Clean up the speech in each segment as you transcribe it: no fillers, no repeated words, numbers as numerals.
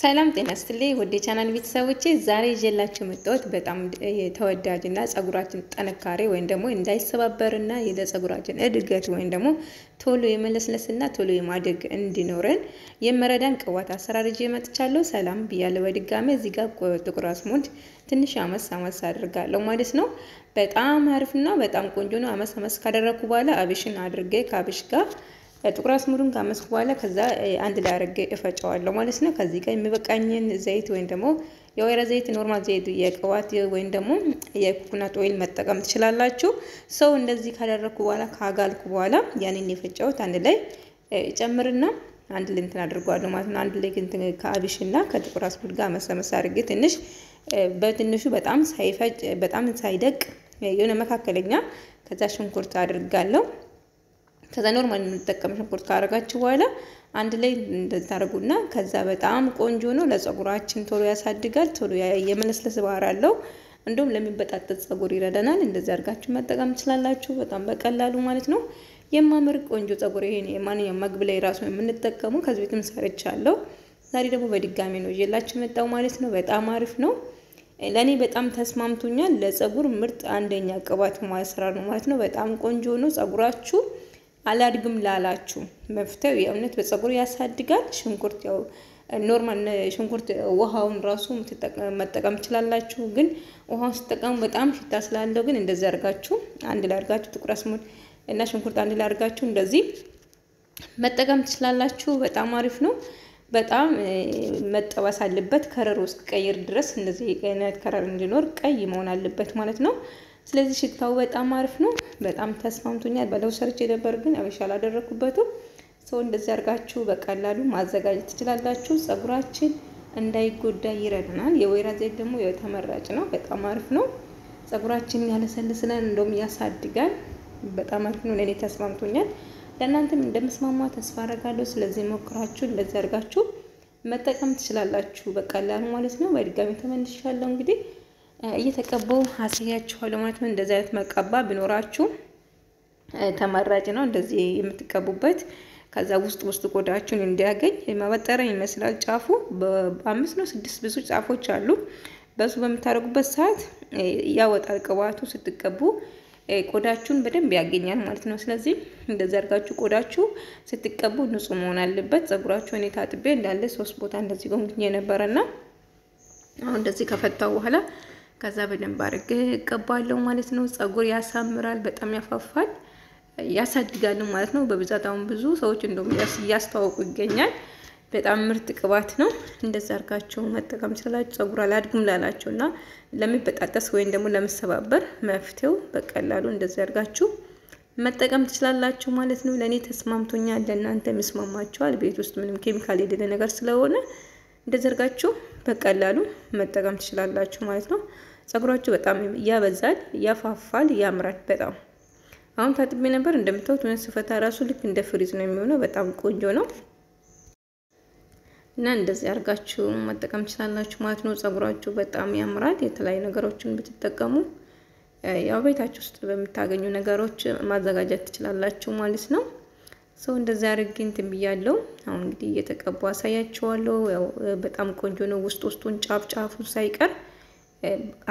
ሰላም ጤና ይስጥልኝ ወደ ቻናል ቤተሰቦቼ ዛሬ ይዤላችሁ መጣሁት በጣም ተወዳጅና ጸጉራችን ጥንካሬ ወይም ደግሞ እንዳይሰባበርና ለጸጉራችን እድገት ወይም ደግሞ ቶሎ የመለስለስና ቶሎ የማደግ እንዲኖረን የመረዳን ቅባት አሰራር ይዤ መጥቻለሁ። ሰላም ብያለሁ በድጋሚ እዚህ ጋር ጥቁር አዝሙድ ትንሽ አመስ አድርጋለሁ ማለት ነው። በጣም አሪፍና በጣም ቆንጆ ነው። አመስ ካደረኩ በኋላ አብሽን አድርጌ ከአብሽ ጋር ጥቁር አዝሙዱን ካመስኩ በኋላ ከዛ አንድ ላይ አድርጌ እፈጨዋለሁ ማለት ነው። ከዚህ ጋር የሚበቃኝን ዘይት ወይም ደግሞ የወይራ ዘይት ኖርማል ዘይት የቅባት ወይም ደግሞ የኮኮናት ኦይል መጠቀም ትችላላችሁ። ሰው እንደዚህ ካደረኩ በኋላ ካጋልኩ በኋላ ያንን የፈጨሁት አንድ ላይ ጨምርና አንድ ላይ እንትን አድርጓለሁ ማለት ነው። አንድ ላይ ግን ከአብሽና ከጥቁር አዝሙድ ጋር መሰመስ አድርጌ ትንሽ በትንሹ በጣም ሳይፈጭ በጣም ሳይደቅ የሆነ መካከለኛ ከዛ ሽንኩርት አድርጋለሁ። ከዛ ኖርማል እንጠቀም ሽንኩርት ካረጋችሁ በኋላ አንድ ላይ እንደታረጉና ከዛ በጣም ቆንጆ ነው። ለጸጉራችን ቶሎ ያሳድጋል፣ ቶሎ የመለስለስ ባህሪ አለው። እንደውም ለሚበጣጠጥ ጸጉር ይረዳናል። እንደዚህ አድርጋችሁ መጠቀም ትችላላችሁ በጣም በቀላሉ ማለት ነው። የማምር ቆንጆ ጸጉር ይሄን የማንኛውም ምግብ ላይ ራሱ የምንጠቀመው ከዚህ ቤትም ሰርቻለሁ። ዛሬ ደግሞ በድጋሚ ነው ይዤላችሁ መጣው ማለት ነው። በጣም አሪፍ ነው። ለኔ በጣም ተስማምቶኛል። ለጸጉር ምርጥ አንደኛ ቅባት ማሰራር ነው ማለት ነው። በጣም ቆንጆ ነው። ጸጉራችሁ አላድግም ላላችሁ መፍተው የእውነት በጸጉር ያሳድጋል። ሽንኩርት ያው ኖርማል ሽንኩርት ውሃውን ራሱ መጠቀም ትችላላችሁ። ግን ውሃውን ስትጠቀሙ በጣም ሽታ ስላለው ግን እንደዚህ አድርጋችሁ አንድ ላይ አድርጋችሁ ጥቁር አዝሙድ እና ሽንኩርት አንድ ላይ አድርጋችሁ እንደዚህ መጠቀም ትችላላችሁ። በጣም አሪፍ ነው። በጣም መጠበስ አለበት ከረር ውስጥ ቀይር ድረስ እንደዚህ አይነት ከረር እንዲኖር ቀይ መሆን አለበት ማለት ነው። ስለዚህ ሽታው በጣም አሪፍ ነው። በጣም ተስማምቶኛል። በለው ሰርቼ ነበር ግን አብሽ አላደረኩበትም። ሰው እንደዚህ አድርጋችሁ በቀላሉ ማዘጋጀት ትችላላችሁ። ጸጉራችን እንዳይጎዳ ይረዳናል። የወይራ ዘይት ደግሞ የተመራጭ ነው። በጣም አሪፍ ነው። ጸጉራችን ያለሰልስናል፣ እንደውም ያሳድጋል። በጣም አሪፍ ነው። ለኔ ተስማምቶኛል። ለእናንተም እንደምስማማ ተስፋ አደርጋለሁ። ስለዚህ ሞክራችሁ እንደዚህ አድርጋችሁ መጠቀም ትችላላችሁ በቀላሉ ማለት ነው። በድጋሚ ተመልሻለሁ እንግዲህ እየተቀባው አሳያችኋለሁ ማለት ነው። እንደዚህ አይነት መቀባ ቢኖራችሁ ተመራጭ ነው። እንደዚህ የምትቀቡበት ከዛ ውስጥ ቆዳችሁን እንዲያገኝ ማበጠሪያ ይመስላል። ጫፉ በ5 ነው 6 ብዙ ጫፎች አሉ። በሱ በምታደርጉበት ሰዓት ያወጣል ቅባቱ። ስትቀቡ ቆዳችሁን በደንብ ያገኛል ማለት ነው። ስለዚህ እንደዚህ አድርጋችሁ ቆዳችሁ ስትቀቡ ንጹህ መሆን አለበት። ጸጉራችሁ እኔ ታጥቤ እንዳለ 3 ቦታ እንደዚህ ጎንግኜ ነበርና አሁን እንደዚህ ከፈታው በኋላ ከዛ በደንብ አድርጌ እቀባለሁ ማለት ነው። ጸጉር ያሳምራል፣ በጣም ያፋፋል፣ ያሳድጋል ማለት ነው። በብዛት አሁን ብዙ ሰዎች እንደውም እያስተዋወቁ ይገኛል። በጣም ምርጥ ቅባት ነው። እንደዛ አድርጋችሁ መጠቀም ትችላላችሁ። ጸጉር አላድግም ላላችሁና ለሚበጣጠስ ወይም ደግሞ ለመሰባበር መፍትሄው በቀላሉ እንደዛ አድርጋችሁ መጠቀም ትችላላችሁ ማለት ነው። ለኔ ተስማምቶኛል፣ ለእናንተ ይስማማችኋል። ቤት ውስጥ ምንም ኬሚካል የሌለ ነገር ስለሆነ እንደዛ አድርጋችሁ በቀላሉ መጠቀም ትችላላችሁ ማለት ነው። ጸጉራችሁ በጣም ያበዛል፣ ያፋፋል፣ ያምራል በጣም። አሁን ታጥቤ ነበር እንደምታዩት ምን ስፈታ ራሱ ልክ እንደ ፍሪዝ ነው የሚሆነው። በጣም ቆንጆ ነው እና እንደዚህ አድርጋችሁ መጠቀም ትችላላችሁ ማለት ነው። ጸጉራችሁ በጣም ያምራል። የተለያዩ ነገሮችን ብትጠቀሙ ያው ቤታችሁ ውስጥ በምታገኙ ነገሮች ማዘጋጀት ትችላላችሁ ማለት ነው። ሰው እንደዚህ አድርጌ እንትን ብያለሁ። አሁን እንግዲህ እየተቀባው አሳያችኋለሁ። ያው በጣም ቆንጆ ነው። ውስጡን ጫፉን ሳይቀር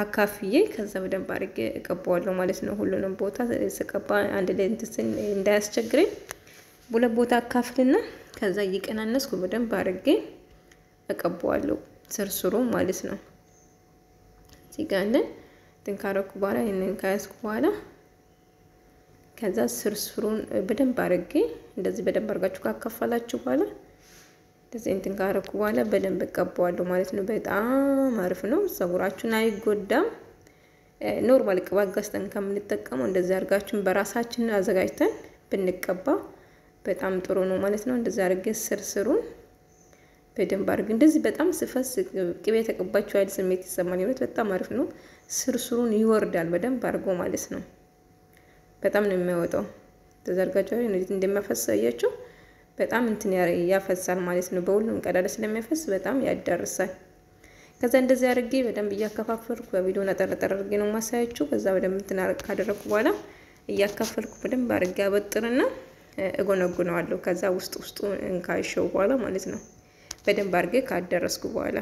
አካፍዬ ከዛ በደንብ አድርጌ እቀባዋለሁ ማለት ነው። ሁሉንም ቦታ ስቀባ አንድ ላይ እንትን እንዳያስቸግረኝ ሁለት ቦታ አካፍልና ከዛ እየቀናነስኩ በደንብ አድርጌ እቀባዋለሁ ስርስሩ ማለት ነው። እዚህ ጋር እንትን ካረኩ በኋላ ይሄንን ካያስኩ በኋላ ከዛ ስርስሩን በደንብ አድርጌ እንደዚህ በደንብ አድርጋችሁ ካከፋላችሁ በኋላ እንደዚህ እንትን ካረኩ በኋላ በደንብ እቀባዋለሁ ማለት ነው። በጣም አሪፍ ነው። ጸጉራችሁን አይጎዳም። ኖርማል ቅባት ገዝተን ከምንጠቀመው እንደዚህ አድርጋችሁን በራሳችን አዘጋጅተን ብንቀባ በጣም ጥሩ ነው ማለት ነው። እንደዚህ አድርጌ ስርስሩን በደንብ አድርጌ እንደዚህ በጣም ስፈስ ቅቤ ተቀባችሁ አይደል ስሜት ይሰማል። ይወት በጣም አሪፍ ነው። ስርስሩን ይወርዳል በደንብ አድርጎ ማለት ነው። በጣም ነው የሚያወጣው። ተዘርጋጆ እንደማፈሳያችሁ በጣም እንትን ያፈሳል ማለት ነው። በሁሉም ቀዳዳ ስለሚያፈስ በጣም ያዳርሳል። ከዛ እንደዚህ አድርጌ በደንብ እያከፋፈልኩ በቪዲዮ ነጠር አድርጌ ነው ማሳያችሁ። ከዛ በደንብ እንትን ካደረኩ በኋላ እያከፋፈልኩ በደንብ አድርጌ አበጥርና እጎነጉነዋለሁ። ከዛ ውስጡ እንካይሸው በኋላ ማለት ነው። በደንብ አድርጌ ካደረስኩ በኋላ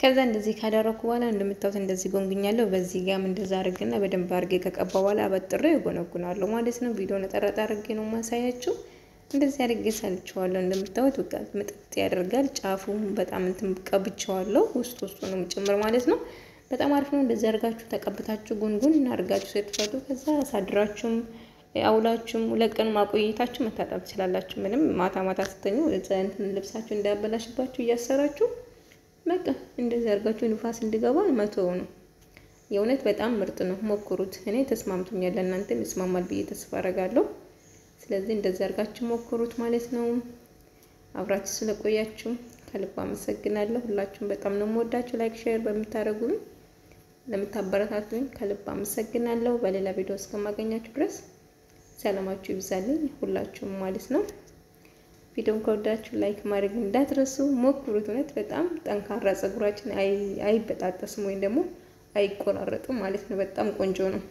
ከዛ እንደዚህ ካደረኩ በኋላ እንደምታዩት እንደዚህ ጎንግኛለሁ በዚህ ጋርም እንደዛ አርግና በደንብ አርጌ ከቀባው በኋላ አበጥሬ ጎነጉናለሁ ማለት ነው ቪዲዮውን ተረጣ አርጌ ነው ማሳያችሁ እንደዚህ አርጌ ሳልጨዋለሁ እንደምታዩት በቃ መጥጥ ያደርጋል ጫፉም በጣም እንትን ቀብቻለሁ ውስጡንም ጭምር ማለት ነው በጣም አሪፍ ነው እንደዚህ አርጋችሁ ተቀብታችሁ ጉንጉን እናርጋችሁ ስትፈቱ ከዛ ሳድራችሁም አውላችሁም ለቀን ማቆየታችሁ መታጠብ ትችላላችሁ ምንም ማታ ስትተኙ እንትን ልብሳችሁ እንዳያበላሽባችሁ እያሰራችሁ በቃ እንደዚህ አርጋችሁ ንፋስ እንዲገባ መተው ነው የእውነት በጣም ምርጥ ነው ሞክሩት እኔ ተስማምቶኛል ለእናንተም ይስማማል ብዬ ተስፋ አደርጋለሁ ስለዚህ እንደዚህ አርጋችሁ ሞክሩት ማለት ነው አብራችሁ ስለቆያችሁ ከልብ አመሰግናለሁ ሁላችሁም በጣም ነው የምወዳችሁ ላይክ ሼር በመታረጉኝ ለምታበረታቱኝ ከልብ አመሰግናለሁ በሌላ ቪዲዮ እስከማገኛችሁ ድረስ ሰላማችሁ ይብዛልኝ ሁላችሁም ማለት ነው ቪዲዮን ከወዳችሁ ላይክ ማድረግ እንዳትረሱ ሞክሩት እውነት በጣም ጠንካራ ጸጉራችን አይበጣጠስም ወይ ደግሞ አይቆራረጥም ማለት ነው በጣም ቆንጆ ነው